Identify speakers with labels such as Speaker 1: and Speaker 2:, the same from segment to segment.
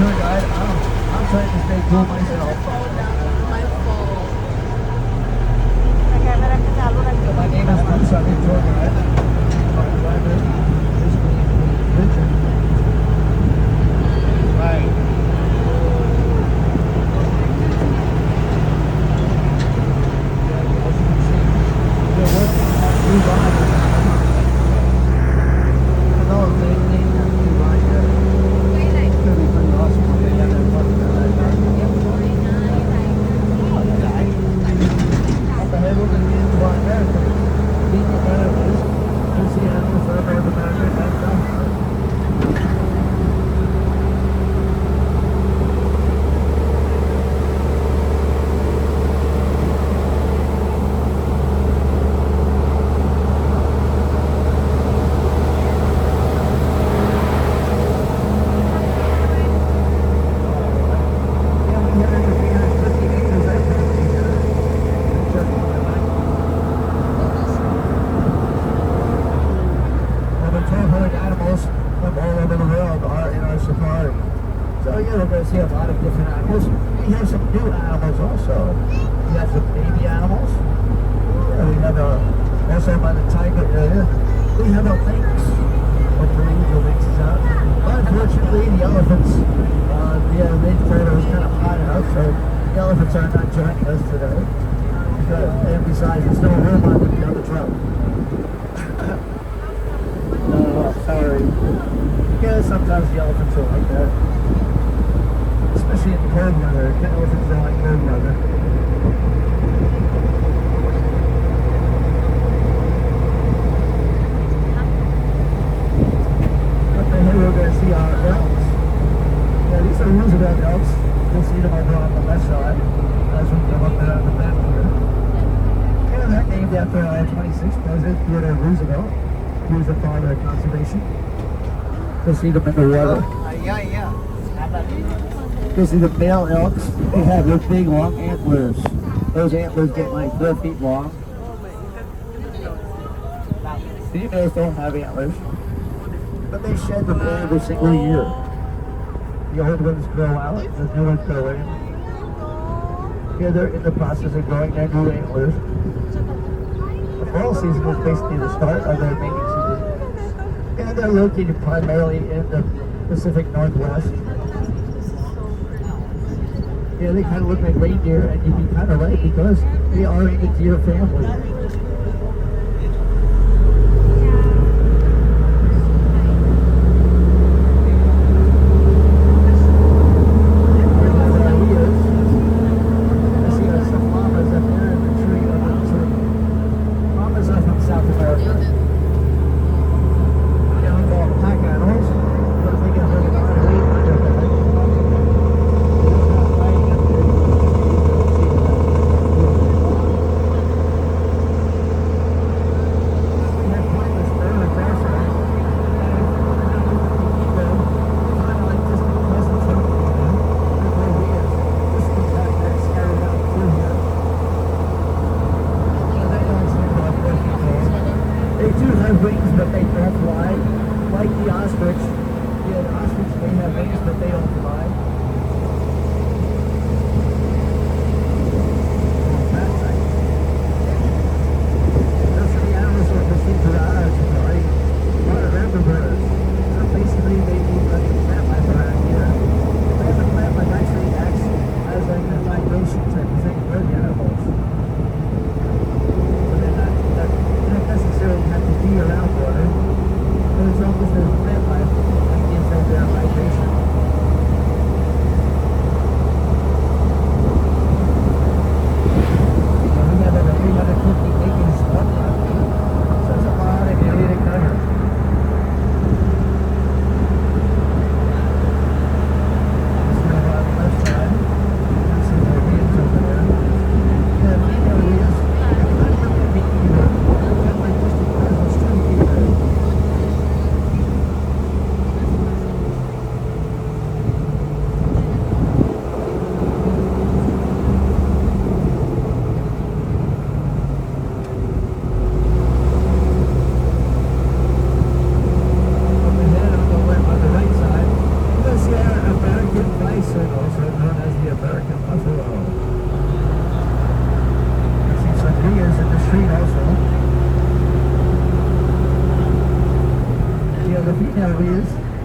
Speaker 1: tour guide. I'm trying to stay cool myself.
Speaker 2: My fault.
Speaker 1: So my name is Bruce. I'm your tour guide. My driver is Richard. Right. Yeah, as you can see, they're working on new lines. No, they have new line here. It's gonna be pretty awesome when they have that fucking up ahead, we're gonna get into our Americans. Being Americans, you'll see animals that are North America and South America. Yeah, we have over 350 acres of property here. Turkey Island. Over 1,200 animals from all over the world are in our safari. So yeah, we're going to see a lot of different animals. We have some new animals also. We have some baby animals. Yeah, we have also by the tiger area, we have a lynx. Hopefully the lynx is out. Unfortunately, the elephants, they thought it was kind of hot out, so the elephants are not joining us today. And besides, there's no room on the truck. Sorry. Yeah, sometimes the elephants are like that. Especially in cold weather. Elephants don't like cold weather. Up ahead we're going to see our elks. Yeah, these are Roosevelt elks. You'll see them over on the left side as we come up there on the map here. Yeah, they're named after our 26th President, Theodore Roosevelt. He was the father of conservation. You'll see them in the water. You'll see the male elks. They have their big long antlers. Those antlers get like 4 feet long. Females don't have antlers, but they shed them every single year. The old ones grow out, the new ones go in. Here they're in the process of growing their new antlers. The fall season is basically the start of their mating season. And they're located primarily in the Pacific Northwest. Yeah, they kind of look like reindeer, and you'd be kind of right because they are in the deer family. Wings, but they don't fly. Like the ostrich. Yeah, the ostrich may have wings, but they don't fly. Those are the animals that are perceived to our safari. What are river birds? So basically, they eat like a plant life around here. Because the plant life actually acts as like a migration type of thing for the animals. They don't necessarily have to be around water, but as long as there's plant life, that gives them their migration.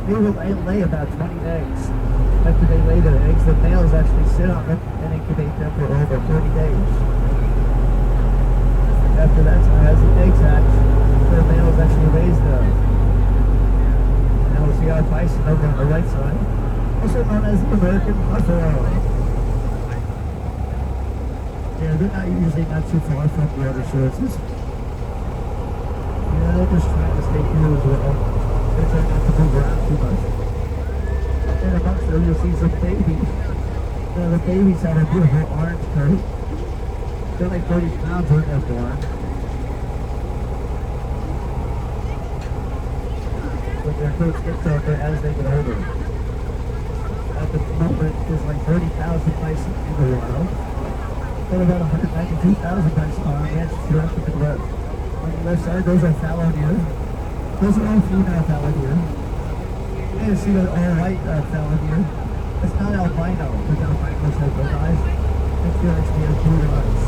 Speaker 1: they will lay about 20 eggs. After they lay their eggs, the males actually sit on them and incubate them for over 30 days. After that time, as the eggs hatch, the males actually raise them. Now we'll see our bison over on the right side, also known as the American buffalo. Yeah, they're not usually not too far from the other sources. Yeah, they're just trying to stay here as well. They're trying not to move around too much. And amongst them, you'll see some babies. Now, the babies have a beautiful orange coat. They're like 30 pounds when they're born. But their coats get darker as they get older. At the moment, there's like 30,000 bison in the wild. And about 192,000 bison on ranches throughout the Midwest. On the left side, those are fallow deer. Those are all female fallow deer. And you see that all white fallow deer. It's not albino, because albinos have red eyes. It's here actually has blue eyes.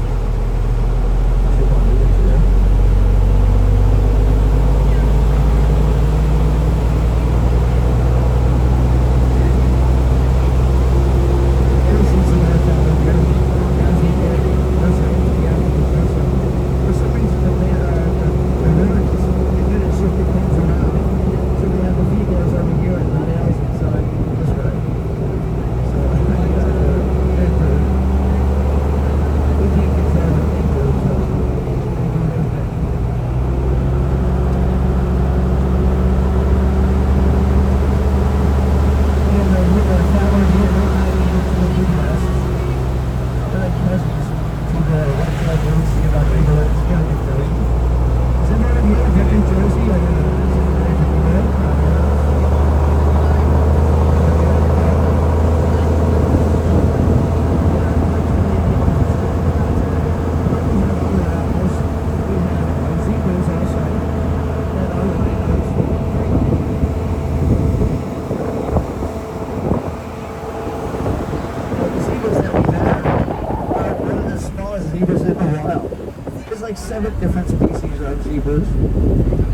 Speaker 1: Like 7 different species of zebras.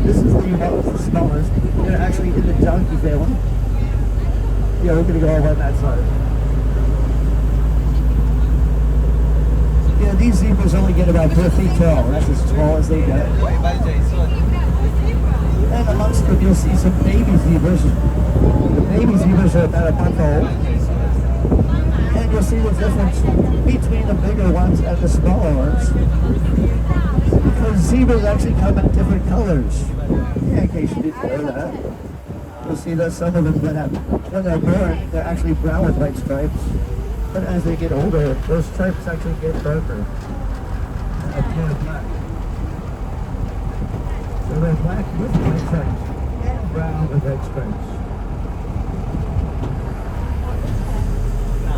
Speaker 1: This is the smallest. They're actually in the donkey family. Yeah, we're gonna go over on that side. Yeah, these zebras only get about 4 feet tall. That's as tall as they get. And amongst them, you'll see some baby zebras. The baby zebras are about a month old. And you'll see the difference between the bigger ones and the smaller ones. Because zebras actually come in different colors. Yeah, in case you didn't know that. You'll see that some of them, when they're born, they're actually brown with white stripes. But as they get older, those stripes actually get darker. They're black. So they're black with white stripes and brown with white stripes.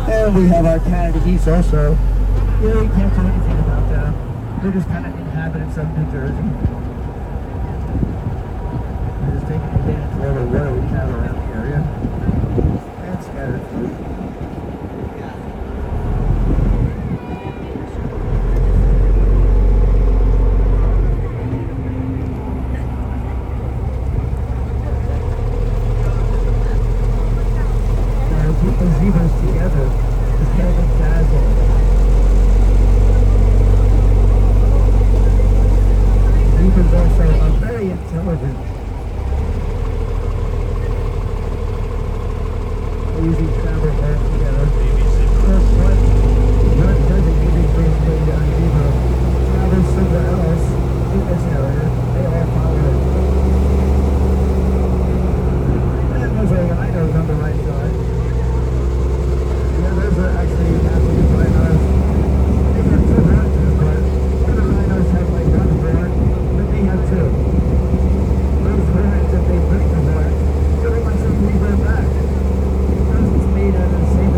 Speaker 1: And we have our Canada geese also. Yeah, we can't do anything about them. They're just kind of inhabitants of New Jersey. They're just taking advantage of all the water we have around the area. And scattered food. Now, keep the zebras together is kind of dazzling. Zebras also are very intelligent. They usually travel all together. Just one designated basically zebra travels somewhere else in this area. They all follow it. And those are rhinos on the right side. Yeah, those are actually African rhinos. They have 2 branches, but other rhinos have like 1 horn. They have 2. Those horns, if they break the horn, everyone should leave them back. Because it's made out of the same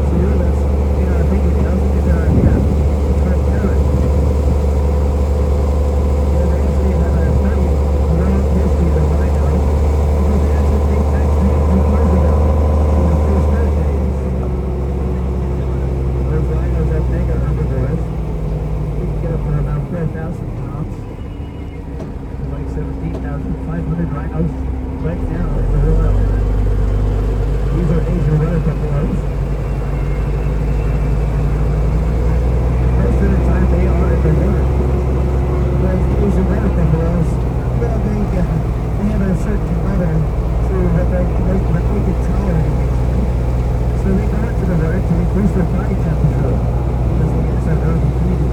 Speaker 1: boost their body temperature because they get so overheated.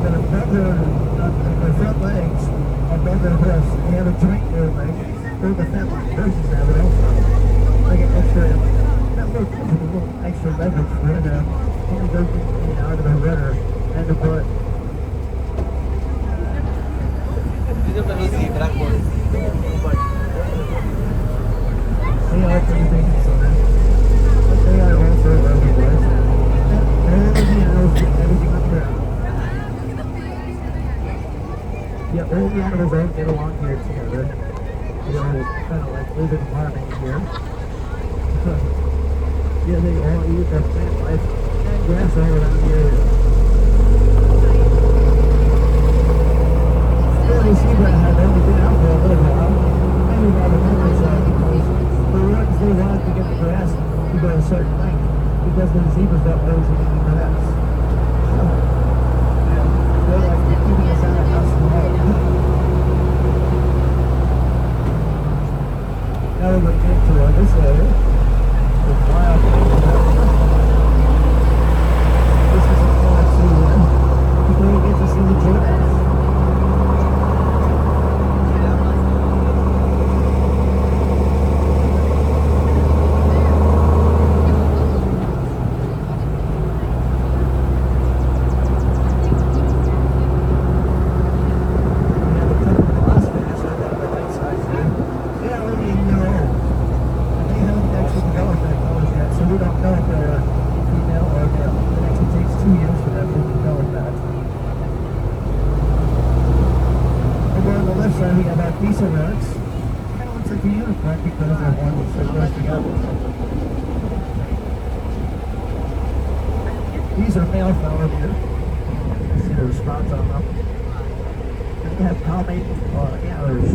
Speaker 1: Then above their front legs, above their hips, they have a joint in their leg. Or the fat horses have it also. They get extra, that little extra leverage for them when they go in and out of the rudder and the butt. They are pretty big inside. But they are also everywhere. All the animals get everything up there. Yeah, all the animals all get along here together. They all kind of like live in harmony here. Yeah, they all eat their plant life and grass all around the area. Yeah, the zebra had only been out for a little while. Maybe about a month or so because the ones they wanted to get the grass to go a certain length because the zebras don't always eat the grass. Yeah, they're like keeping us out of house tomorrow. Now we're going to get to this area. The wild this is a KFC one. Before we get to see the giraffes. Decent rocks. Kind of looks like a unicorn because they're one that's so close together. These are male fallow deer. You see the spots on them. And they have palmate antlers.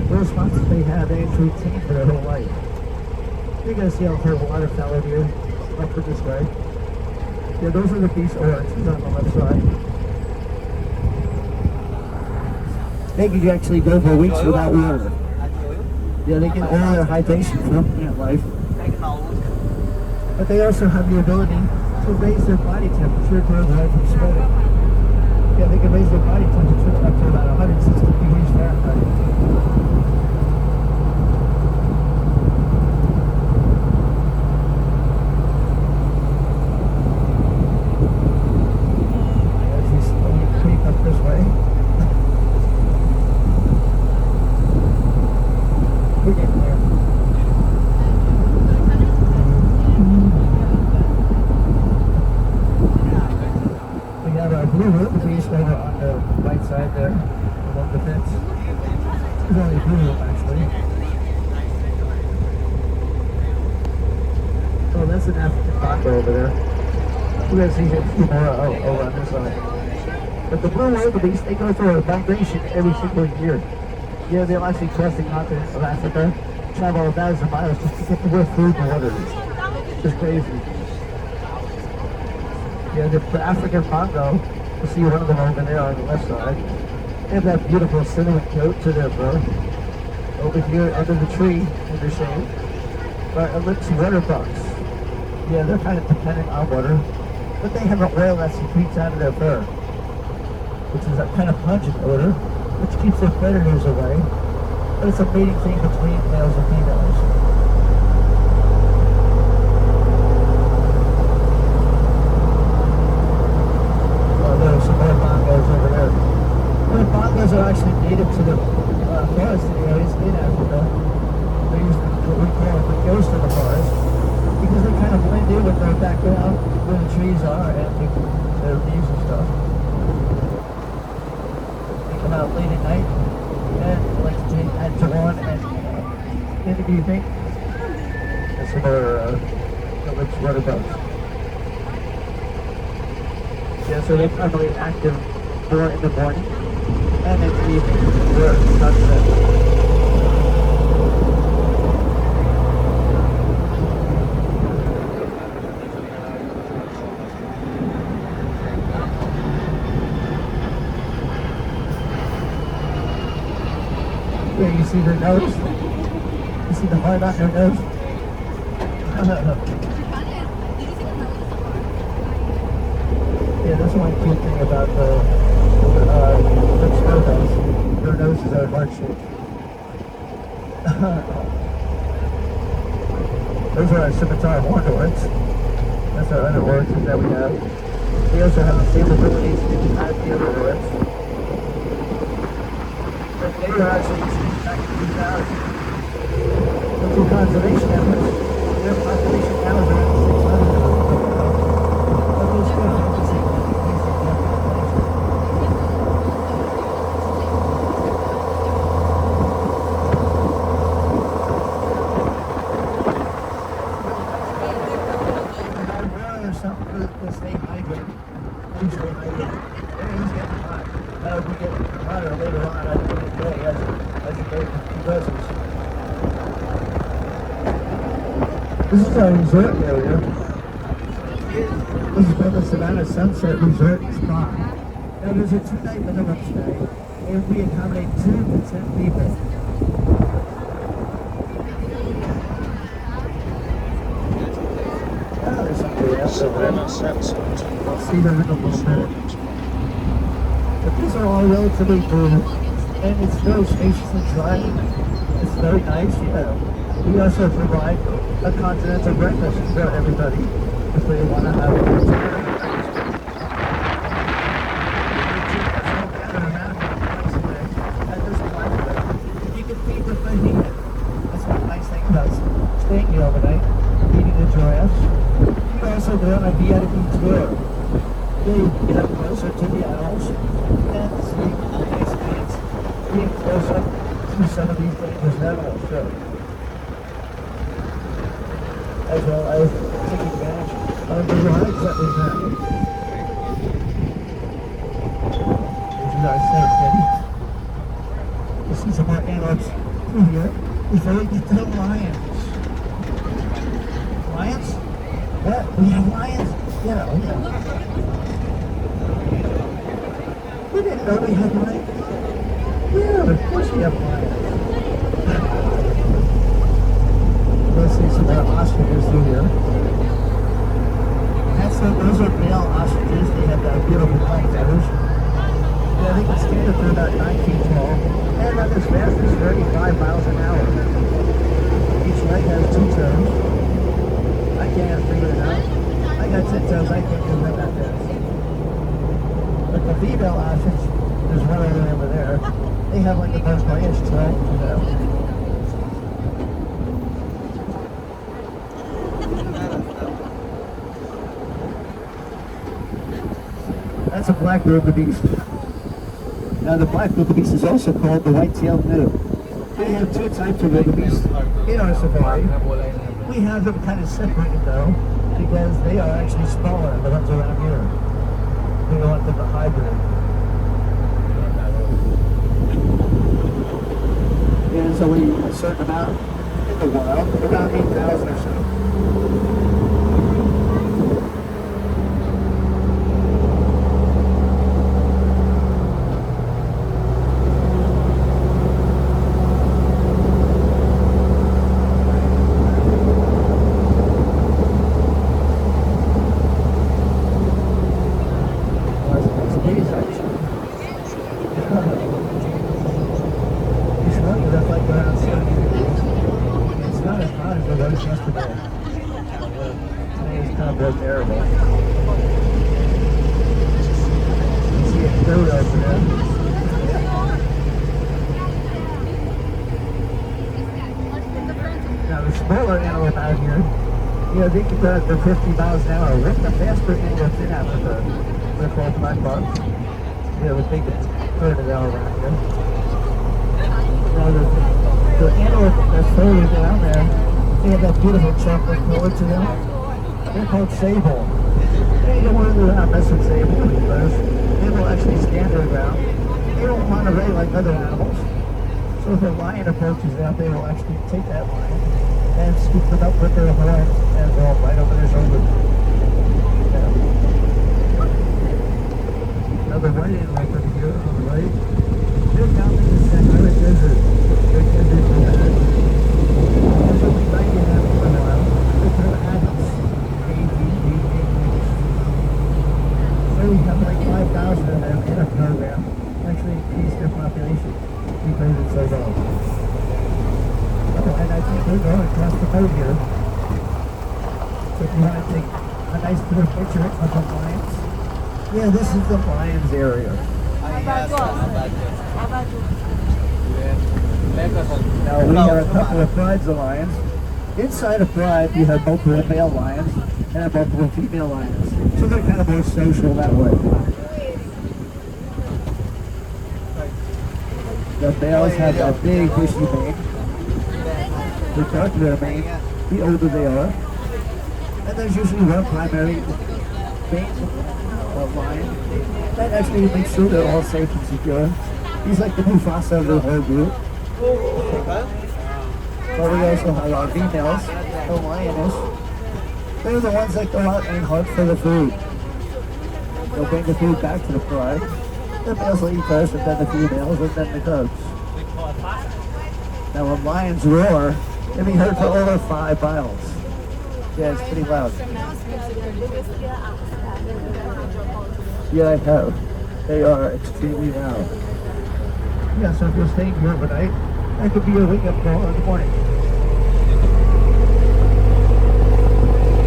Speaker 1: Those spots that they have, they actually retain for their whole life. You're going to see all her waterfowl deer up this way. Yeah, those are the beast oryxes on the left side. They can actually go for weeks without water. Yeah, they get all their hydration from plant life. But they also have the ability to raise their body temperature to avoid from sweating. Yeah, they can raise their body temperature up to about 160 degrees Fahrenheit. That's an African bongo over there. We're going to see a few more over on this side. But the blue wildebeest, they go through a migration every single year. Yeah, they'll actually cross the continent of Africa, travel 1,000 miles just to get to where food and water is. Just crazy. Yeah, the African bongo, you'll see one of them over there on the left side. They have that beautiful cinnamon coat to their fur. Over here under the tree in the shade are ellipse water bucks. Yeah, they're kind of dependent on water, but they have an oil that secretes out of their fur, which is a kind of pungent odor, which keeps their predators away, but it's a mating thing between males and females. Oh, there are some more bongos over there. The bongos are actually native to the forested areas in Africa. They're usually what we call the ghost of the forest, because they kind of blend in with their background, where the trees are, and their leaves and stuff. They come out late at night, and like at dawn and in the evening. And some other village water bugs. Yeah, so they're probably active more in the morning, and in the evening, where sunset. There you see their nose. You see the heart on their nose. Yeah, that's one cute thing about the snow nose. Their noses are heart shaped. Those are our scimitar hornworts. That's our underworts that we have. We also have the same abilities to type the other words. But they were actually extinct back in 2000. The two conservation efforts, their population now is around 600 of them. But those still have the same something for the state hydrant. Usually, he's getting hot. We get hotter later on in the day as the day progresses. This is our resort area. This is called the Savannah Sunset Resort Spa. Now there's a 2-night minimum stay, and we accommodate 2 to 10 people.
Speaker 3: Savannah Sunset.
Speaker 1: See the minimum stay. But these are all relatively new, and it's very spacious and dry. It's very nice, We also provide a continental breakfast for everybody if they want to have it. You can feed the fajita. That's one nice thing about staying here overnight, feeding the giraffes. You can also go on a VIP tour. They get closer to the animals and see the experience being closer to some of these dangerous animals. So, as well as taking advantage of the rides that we have. This is our safe city. You see some more antelopes through here before we get to the lions. Lions? What? We have lions? Yeah, oh yeah. We didn't know we had lions. Yeah, of course we have lions. Let's see some ostriches through here. Those are male ostriches. They have beautiful white feathers. Yeah, they can stand up to about 9 feet tall. And run as fast as 35 miles an hour. Each leg has 2 toes. I can't figure it out. I got 10 toes. I can't do that fast. But the female ostrich, there's one over there. They have like the most grayish tail. That's a black wildebeest. Now the black wildebeest is also called the white-tailed gnu. We have 2 types of wildebeest in our safari. We have them kind of separated though, because they are actually smaller than the ones around here. We don't want them to hybrid. And so we a certain amount in the wild, around 8,000 or so. They can go up to 50 miles an hour. What's the faster antelopes in Africa? They're called black bugs. The big herd of them around here. Now the antelope that's further down there, they have that beautiful chocolate color to them. They're called sable. They don't want to mess with sable because they will actually stand their ground. They don't run away like other animals. So if a lion approaches them, they will actually take that lion and scoop them up with their horn and go right over their shoulder. Yeah. Another white antelope over here on the right. They're down in the Sahara Desert. They're desert. That's what we find in them for a while. And I think we're going across the road here. So if you want to take a nice clear picture of the lions. Yeah, this is the lions area. Now we have a couple of prides of lions. Inside a pride, you have multiple male lions and multiple female lions. So they're kind of more social that way. The males have a big bushy mane. The darker their mane, the older they are. And there's usually one primary mane lion that actually makes sure they're all safe and secure. He's like the Mufasa of the whole group. But we also have our females, the lioness. They're the ones that go out and hunt for the food. They'll bring the food back to the pride. The males will eat first, and then the females, and then the cubs. Now when lions roar, it can be heard for over 5 miles. Yeah, it's pretty loud. Yeah, I have. They are extremely loud. Yeah, so if you're staying here overnight, that could be a wake-up call in the morning.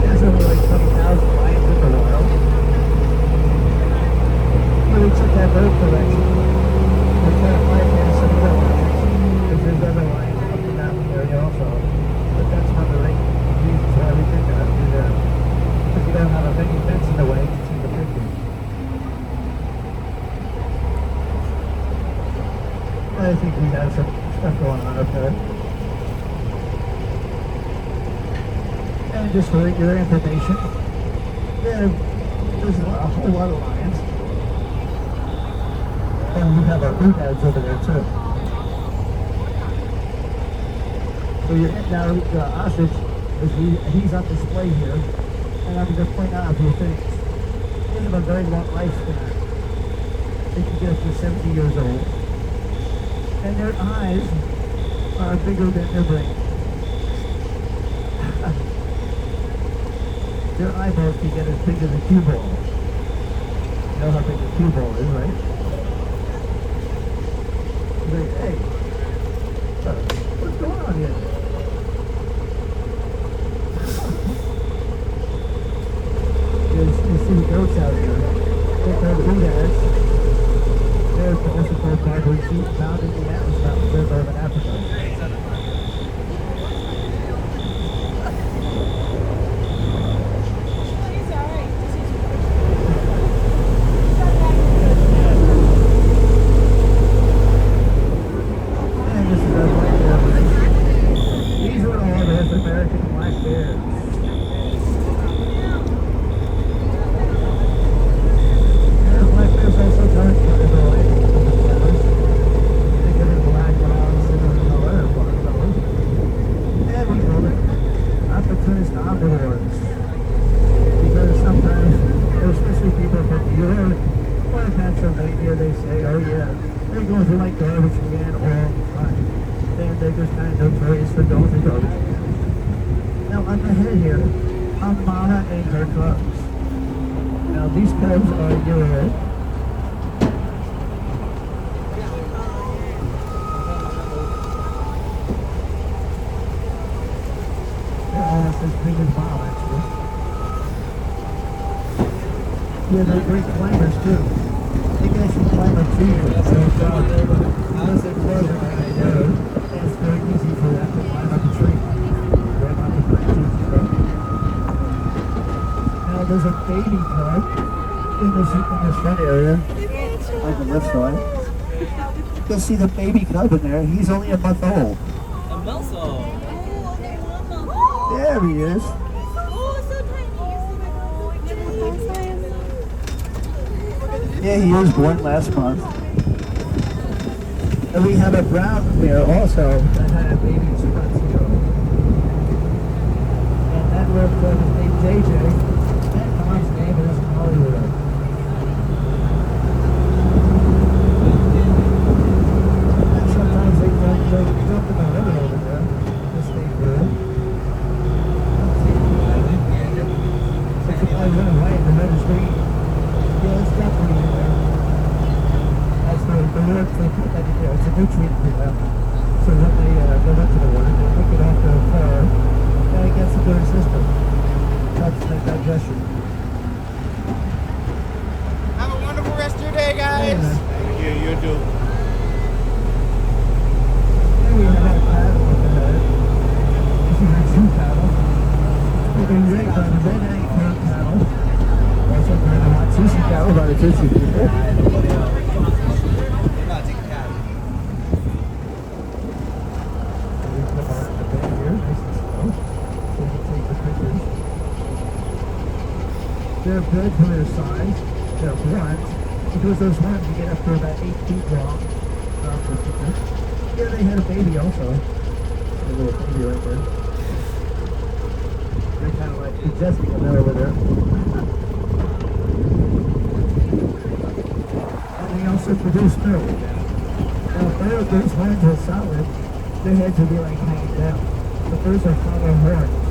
Speaker 1: There's only like 20,000 lions in the wild. But we took that bird collection. We're trying to bypass some of the lions. Because there's other lions up in that area also. But that's one of the reasons why we did that. Because you don't have a big fence in the way to see the pictures. I think we have some stuff going on up there. And just for your information, there's a whole lot of lions. And we have our oonads over there too. So now the ostrich, he's on display here, and I'm going to point out a few things. They have a very long lifespan. They can get up to 70 years old. And their eyes are bigger than their brain. Their eyeballs can get as big as a cue ball. You know how big a cue ball is, right? Like, hey, what's going on here? You see the goats out here. They're called oonads. They're also called barbary sheep, found in the Atlas Mountains of northern Africa. And this is our black bear. These are all North American black bears. Yeah, black bears also dark color. Opportunist omnivores. Because sometimes, especially people from New York or Pennsylvania, they say, oh yeah, they're going through like garbage can all the time. And they're just kind of notorious for going through garbage can. Now on the head here, a mama and her cubs. Now these cubs are a year old. As big as mom, actually. Yeah, they're great climbers too. They can actually climb a tree with them. So unless they're closer than I know, it's very easy for them to climb up a tree. Grab onto branches. Now there's a baby cub in this front area, on the left side. You'll see the baby cub in there. He's only a month old.
Speaker 2: A month old.
Speaker 1: There he is.
Speaker 2: Oh, so tiny.
Speaker 1: Yeah, he was born last month. And we have a brown bear also that had a baby 2 months ago. And that little cub is named JJ. That mom's name is Hollywood. And sometimes they jump in the river over there. This thing will. I run away in the registry. Yeah, it's definitely in there. That's the work they put that in there. It's a nutrient for them. So when they go up to the water, they pick it up autistic people. They're good for their size. They're blunt. Because those horns you get up to about 8 feet long. Yeah, they had a baby also. A little baby right there. They're kind of like adjusting them over there. And they also produce milk. Now, if those horns are solid, their heads would be like hanging down. But those are hollow horns.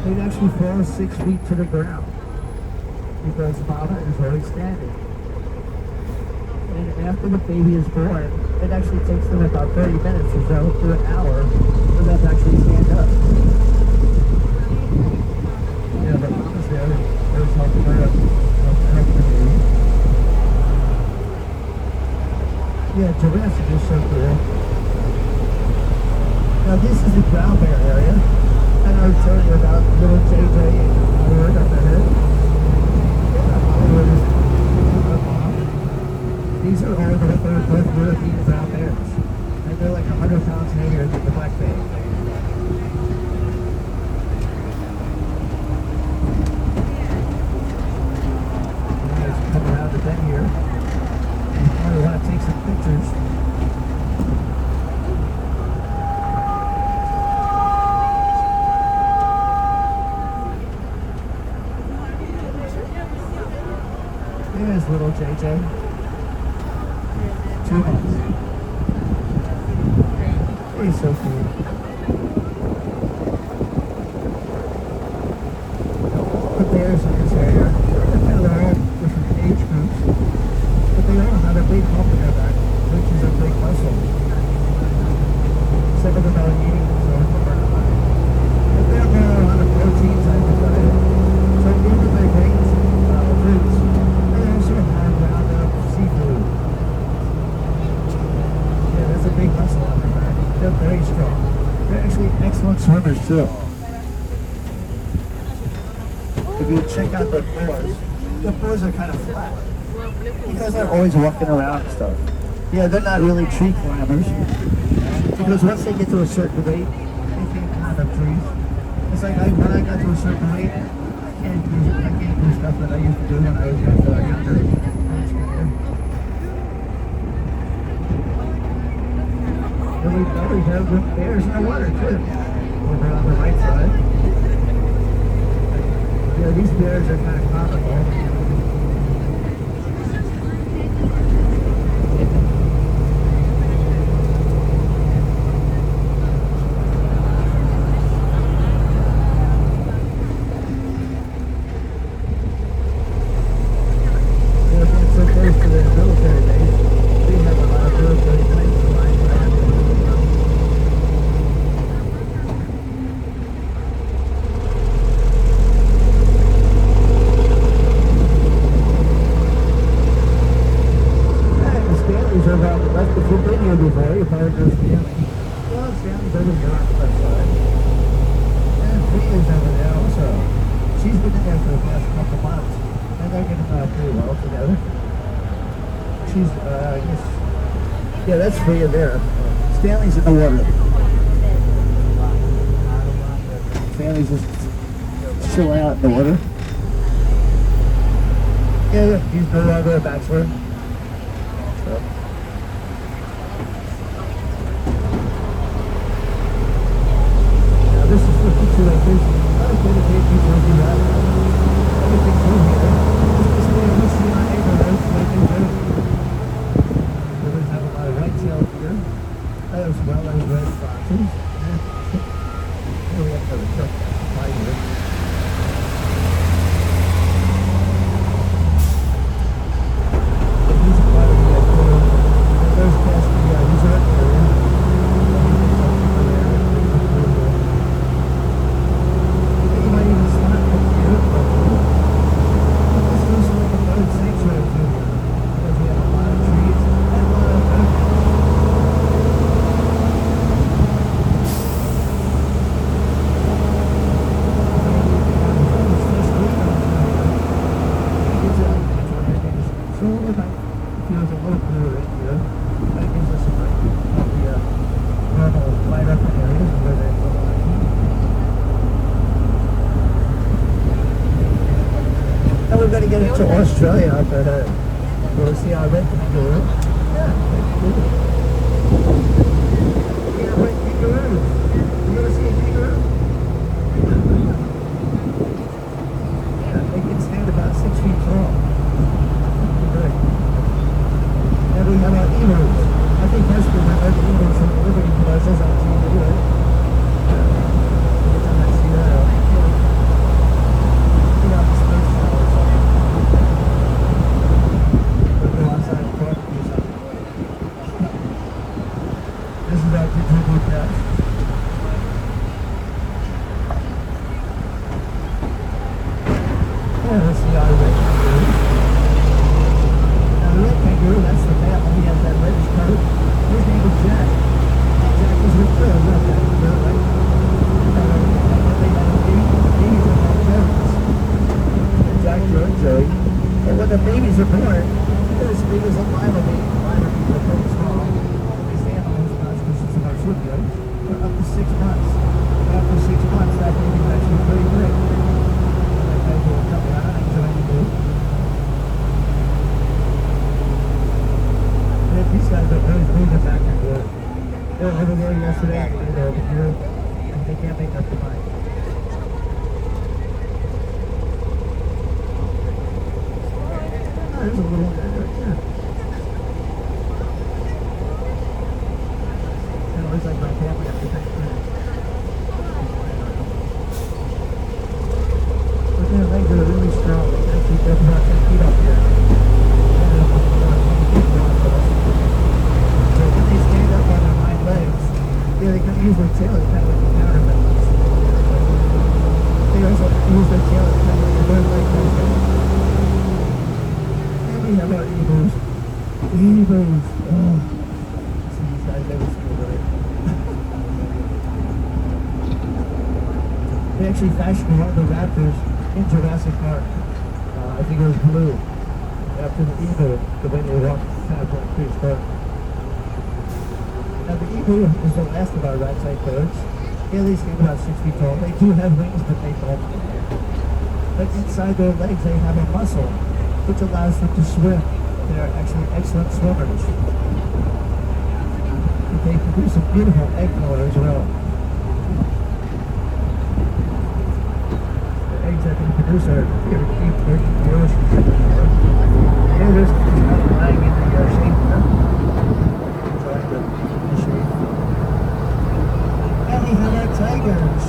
Speaker 1: They'd actually fall 6 feet to the ground because mama is always standing. And after the baby is born, it actually takes them about 30 minutes or so to an hour for them to actually stand up. Yeah, but mama's there. There's helping her up the baby. Yeah, Jurassic is so cool. Now this is the brown bear area. And I was telling you about little JJ and Hollywood up ahead. Yeah, Hollywood is these are all the both European brown bears. And they're like 100 pounds heavier than the black bear. You guys come around the bend here. You probably want to take some pictures. There's little JJ. 2 months. He's so cool. The bears in this area, they're all different age groups, but they all have a big hump in their back, which is a big muscle. Some of them are eating themselves for a while. But they're more on a protein type of diet. So even their grains, fruits, also have roundup seafood. Yeah, there's a big muscle on their back. They're very strong. They're actually excellent swimmers too. If you check out the boars are kind of flat. Because they're always walking around and stuff. Yeah, they're not really tree climbers. Because once they get to a certain weight, they can't climb up trees. It's like when I got to a certain weight, I can't do stuff that I used to do when I was younger. And we always have good bears in the water too. Over on the right side. Yeah, these bears are kind of comical. Yeah, that's Freya there. Stanley's in the water. Stanley's just chilling out in the water. Yeah, he's no longer a bachelor. So. Now this is the picture like this. I was going to take people to do that. Everything's in here. This is where we see our neighborhoods like they do. Whitetail deer, as well as red foxes. Here we have another truck right here. get into Australia, we'll see our red kangaroo. Yeah, red kangaroo. Yeah, red kangaroo. You ever see a kangaroo? Yeah, they can stand about 6 feet tall. Right. And we have our emus. I think most people have heard the emus from the Liberty commercials on TV, right? Every time I see that, you know, the space shuttle or something. We'll go outside and talk to something. This is our Kitchener Cash. Yeah, let's see our red kangaroo. Now the red kangaroo, that's the male. He has that reddish coat. His name is Jack. Jack is with Phil, not that, right? They have babies are called Jones. And Jack, Joe, and Joey. And when the babies are born, they're as big as a lima bean. Lima beans are pretty small. These animals, not species of marsupials, are up to 6 months. After 6 months, that baby is actually pretty big. That baby will come around and join the group. And these guys are always moving back and forth. They were over there yesterday, they were over here, and they can't make up their mind. There's a little one there, yeah. It looks like my family after Thanksgiving. But their legs are really strong. They actually go about 10 feet up here. And they're about 20 feet long for us. So when they stand up on their hind legs, yeah, they can use their tail as kind of like a counterbalance. They also use their tail as kind of like a bird leg counterbalance. We have our emus. Emus. Oh. See these guys never see it, right? They actually fashioned one of the raptors in Jurassic Park. I think it was blue. After the emu, the way they walk kind of like prehistoric. Now the emu is the last of our rat-type birds. They at least get about 6 feet tall. They do have wings, but they don't. But inside their legs, they have a muscle which allows them to swim. They're actually excellent swimmers. They produce a beautiful egg color as well. The eggs that they produce are very deep, very delicious. Here it is, it's kind of lying in the shade there. Enjoying the shade. And we have our tigers.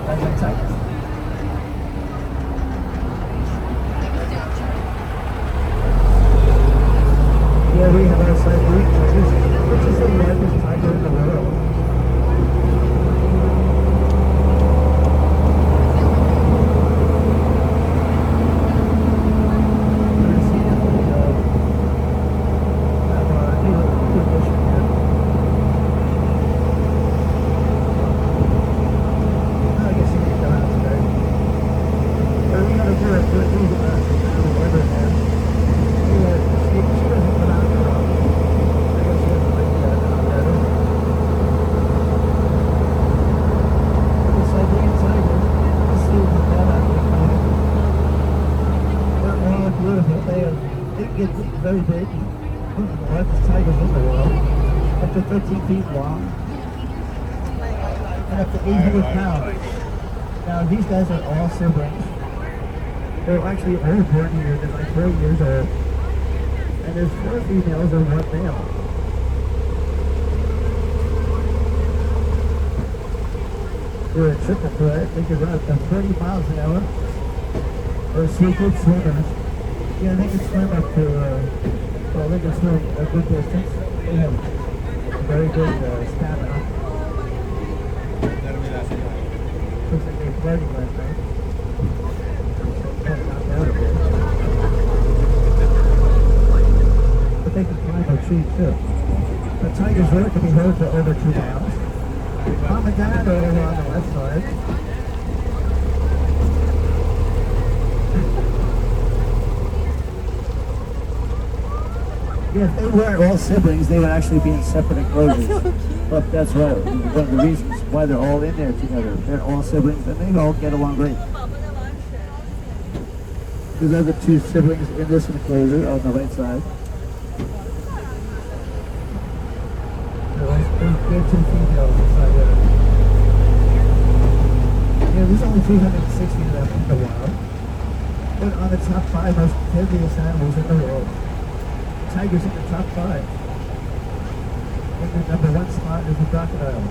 Speaker 1: That's our tigers. Yeah, we have our Siberian tigers, which is the largest tiger in the world. Very big, one of the largest tigers in the world, up to 13 feet long, and up to 800 pounds. Now these guys are all siblings. They're actually all born here, they're like 30 years old, and there's 4 females and 1 male. They're a triple threat, they can run up to 30 miles an hour. They're super swimmers. Yeah, they can swim up to, well, they can swim a good distance. They have very good stamina. Looks like they were flirting last night. Kind of knocked out a bit. But they can climb a tree too. The tiger's roar can be heard for over 2 miles. Mom and Dad are over on the left side. Yeah, if they weren't all siblings, they would actually be in separate enclosures. But that's right. One of the reasons why they're all in there together. They're all siblings, and they all get along great. There's other two siblings in this enclosure on the right side. There's two females inside there. Yeah, there's only 360 of them in the wild. But on the top 5 most deadliest animals in the world. Tigers in the top 5. In the number 1 spot is the crocodile.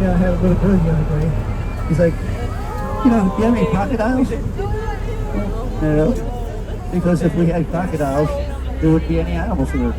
Speaker 1: Yeah, I had a little bird the other day. He's like, do you have any crocodiles? No. Because if we had crocodiles, there wouldn't be any animals here.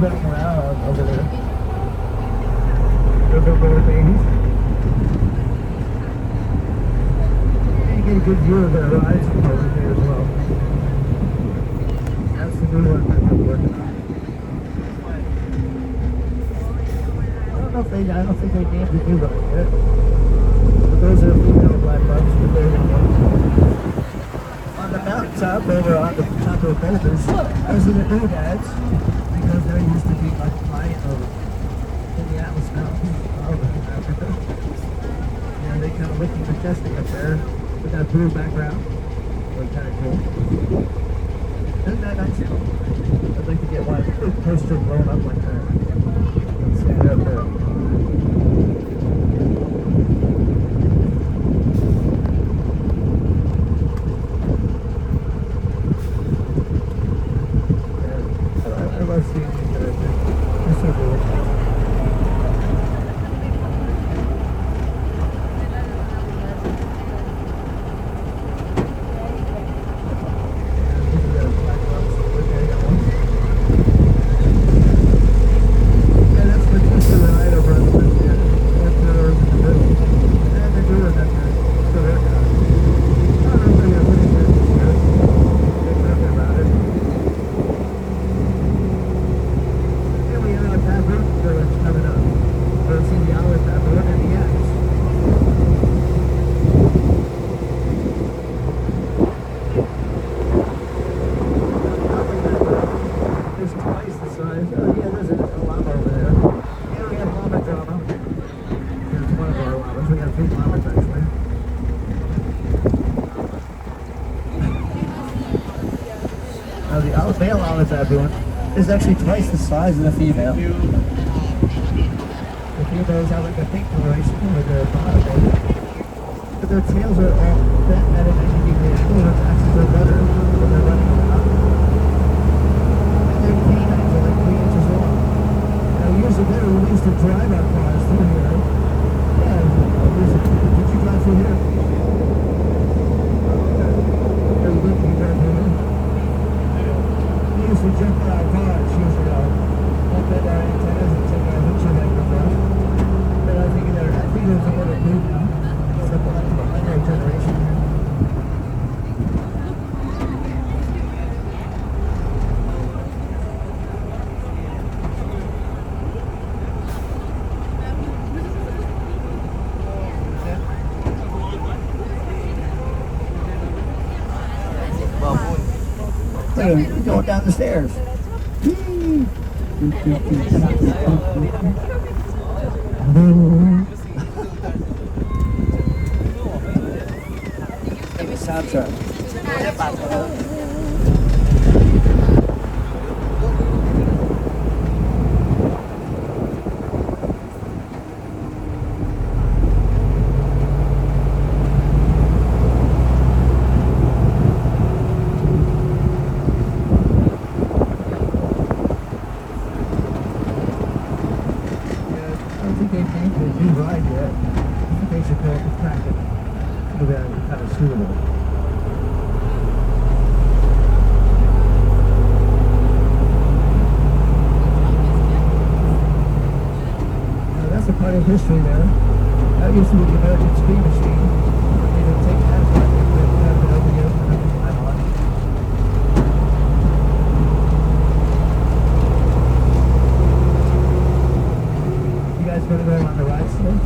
Speaker 1: Running around over there. Those are little babies. And you get a good view of their eyes from over there as well. That's the new one that we're working on. I don't think they named the new one yet. But those are female black bucks, but they're young ones. On the mountaintop, over on the top of the boulders, those are the doodads. Because there used to be like flying over in the Atlas Mountains over in Africa. And they kind of looking majestic up there with that blue background. So kind of cool. Isn't that nice? I'd like to get one poster blown up like that. And stand up there. I love seeing these guys. They're so cool. Yeah, that's the twist of the night over on the left here. Four pillars in the middle. And they're doing that there. So they're kind of, I don't know if they're putting this here. They're talking about it. Baboon village coming up. We'll see the Olive Baboon and the Ants. There's twice the size. Oh yeah, there's a llama over there. Yeah, we have llama drama. Here's one of our llamas. We have 3 llamas actually. Now the male Olive Baboon is actually twice the size of the female. The females have like a pink coloration with their bottom, but their tails are all bent at an 90-degree angle, which acts as their rudder when they're running around. And their canines are like 3 inches long. Now years ago, we used to drive our cars through here. Yeah, did you drive through here? There's a good you drive through here. We used to jump on our cars years ago, up at our antennas and take our hooks and anchors off. But I think there's a little new now. Something like the millennial generation. Look at him going down the stairs. Maybe sound truck. I don't think they've named it a new ride yet. I think they should call it the Kraken. Maybe that would be kind of suitable. Now, that's a part of history there. That used to be the American Speed Machine. They would take that part and put it over here and have it fly on. You guys going to go on the rides today?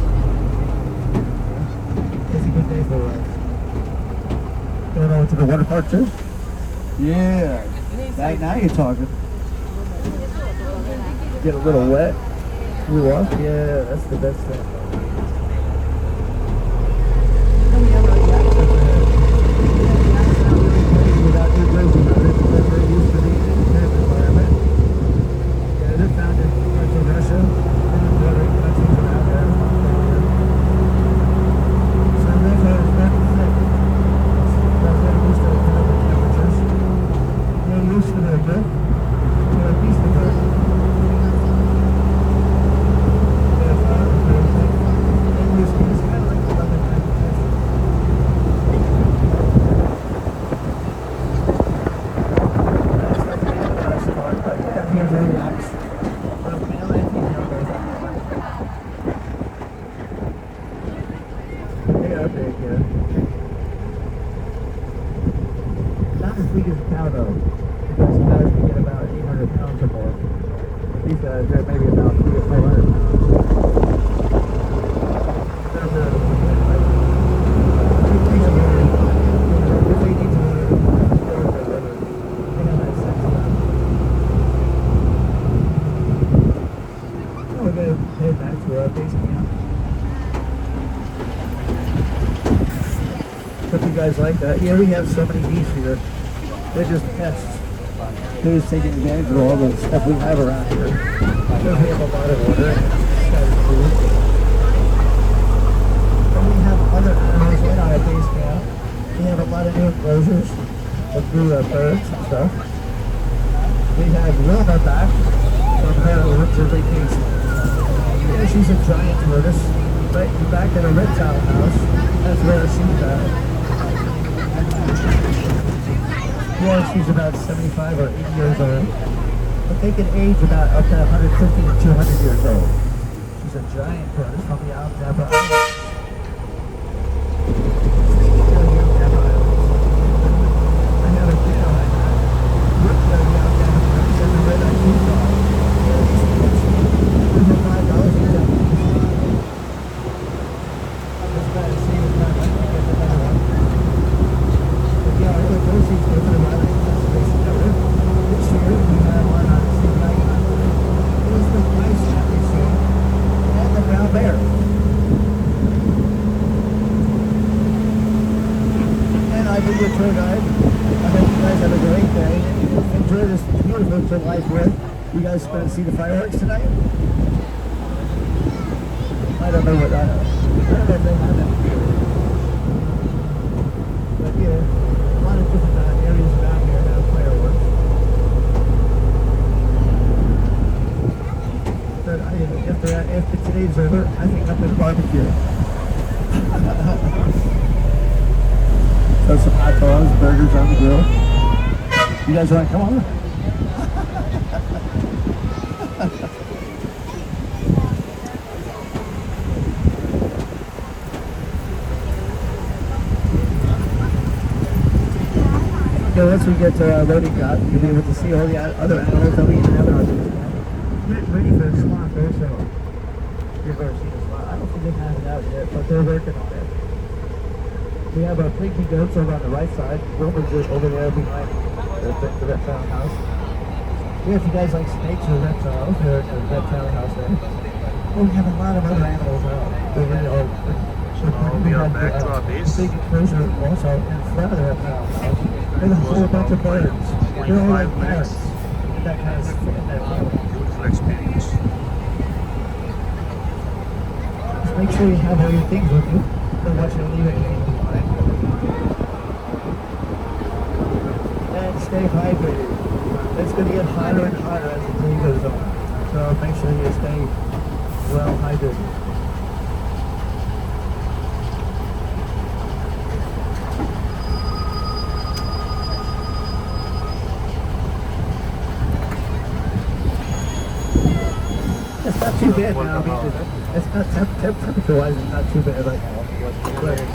Speaker 1: It's a good day for rides. Going over to the water park too? Yeah. Now you're talking. Get a little wet. You walk? Yeah, that's the best thing. Without New Jersey, they're very used to the environment. Yeah, they're found in parts of Russia and other countries around there. So therefore, it's very thick. That's why they're used to the temperatures. They're used to their milk. They're a piece of milk. They're found in very thick. They're used to this kind of like 11 temperatures. You're very relaxed. They are big, yeah. Not as big as a cow though, because cows can get about 800 pounds or more. These guys, they're maybe about 300 or 400 pounds. We're going to head back to our base camp. Hope you guys like that. Yeah, we have so many geese here. They're just pests. They're just taking advantage of all the stuff we have around here. We have a lot of order. That is cool. And we have other animals in our base camp. We have a lot of new enclosures with new birds and stuff. We have Wilma back from her winter vacation. Yeah, she's a giant tortoise. Right back at a reptile house. That's where she's at. Yeah, she's about 75 or 80 years old. But they can age about up to 150 to 200 years old. She's a giant tortoise from the Isle of Napa Islands. I have a video like that. Look at the Isle of Napa and the red-eyed peacock. $5 for that. I'm just glad to see it. I can get another one. But yeah, I look those things go to the Riley Conservation Network. This year we have one on Sea Dragon. It was the ice cat this year. And the brown bear. And I've been your tour guide. I hope you guys have a great day. Enjoy this beautiful July 4th. You guys going to see the fireworks tonight? I don't know what I don't know if they have that here. But yeah, a lot of different areas around here have fireworks. But after today's over, I think I'm going to barbecue. So some hot dogs, burgers on the grill. You guys want to come on? So once we get to our loading dock, you'll be able to see all the other animals that we even have in our business. Get ready for the sloth also. You've ever seen a sloth? I don't think they have it out yet, but they're working on it. We have our Pinky goats over on the right side. Wilma's just over there behind the reptile house. Yeah, if you guys like snakes or reptiles, they're at the reptile house there. Well, we have a lot of other animals out. They're really all.
Speaker 3: All the back to our base.
Speaker 1: Big enclosure also in front of the reptile house. There's a whole bunch of birds. They're all like
Speaker 3: 5 minutes.
Speaker 1: parrots. That kind of in that family.
Speaker 3: Beautiful experience.
Speaker 1: Just make sure you have all your things with you. Don't want you to leave anything behind. And stay hydrated. It's going to get hotter and hotter as the day goes on. So make sure you stay well hydrated. It's not too bad now. I mean, it's not temperature-wise. It's not too bad right now. But